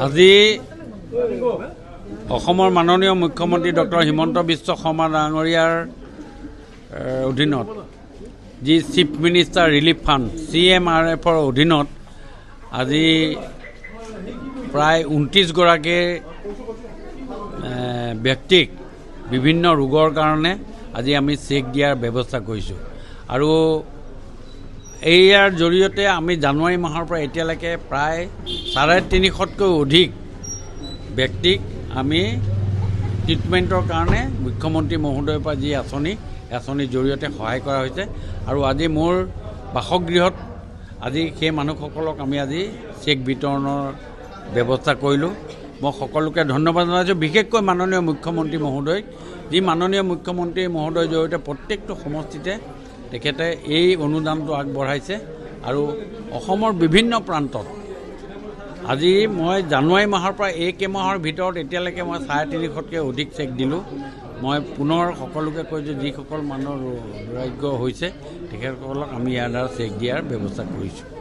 আজি অসমৰ মাননীয় মুখ্যমন্ত্ৰী ডক্টৰ হিমন্ত বিশ্ব শৰ্মা ডাঙৰীয়াৰ অধীনত যি চিফ মিনিষ্টাৰ ৰিলিফ ফাণ্ড CMRFৰ অধীনত আজি প্ৰায় 29 গৰাকী ব্যক্তিক বিভিন্ন ৰোগৰ কাৰণে আজি আমি চেক দিয়াৰ ব্যৱস্থা কৰিছোঁ আৰু ইয়াৰ জৰিয়তে আমি জানুৱাৰী মাহৰ পৰা এতিয়ালৈকে প্ৰায় 350তকৈ অধিক ব্যক্তিক আমি ট্ৰিটমেণ্টৰ কাৰণে মুখ্যমন্ত্ৰী মহোদয়ৰ পৰা যি আঁচনিৰ জৰিয়তে সহায় কৰা হৈছে আৰু আজি মোৰ বাসগৃহত আজি সেই মানুহসকলক আমি আজি চেক বিতৰণৰ ব্যৱস্থা কৰিলোঁ। মই সকলোকে ধন্যবাদ জনাইছোঁ, বিশেষকৈ মাননীয় মুখ্যমন্ত্ৰী মহোদয়ক, যি মাননীয় মুখ্যমন্ত্ৰী মহোদয়ৰ জৰিয়তে প্ৰত্যেকটো সমষ্টিতে তেখেতে এই অনুদানটো আগবঢ়াইছে আৰু অসমৰ বিভিন্ন প্ৰান্তত আজি মই জানুৱাৰী মাহৰ পৰা এই কেইমাহৰ ভিতৰত এতিয়ালৈকে মই 350তকৈ অধিক চেক দিলোঁ। মই পুনৰ সকলোকে কৈছোঁ, যিসকল মানুহৰ দুৰাৰোগ্য হৈছে তেখেতসকলক আমি ইয়াৰ দ্বাৰা চেক দিয়াৰ ব্যৱস্থা কৰিছোঁ।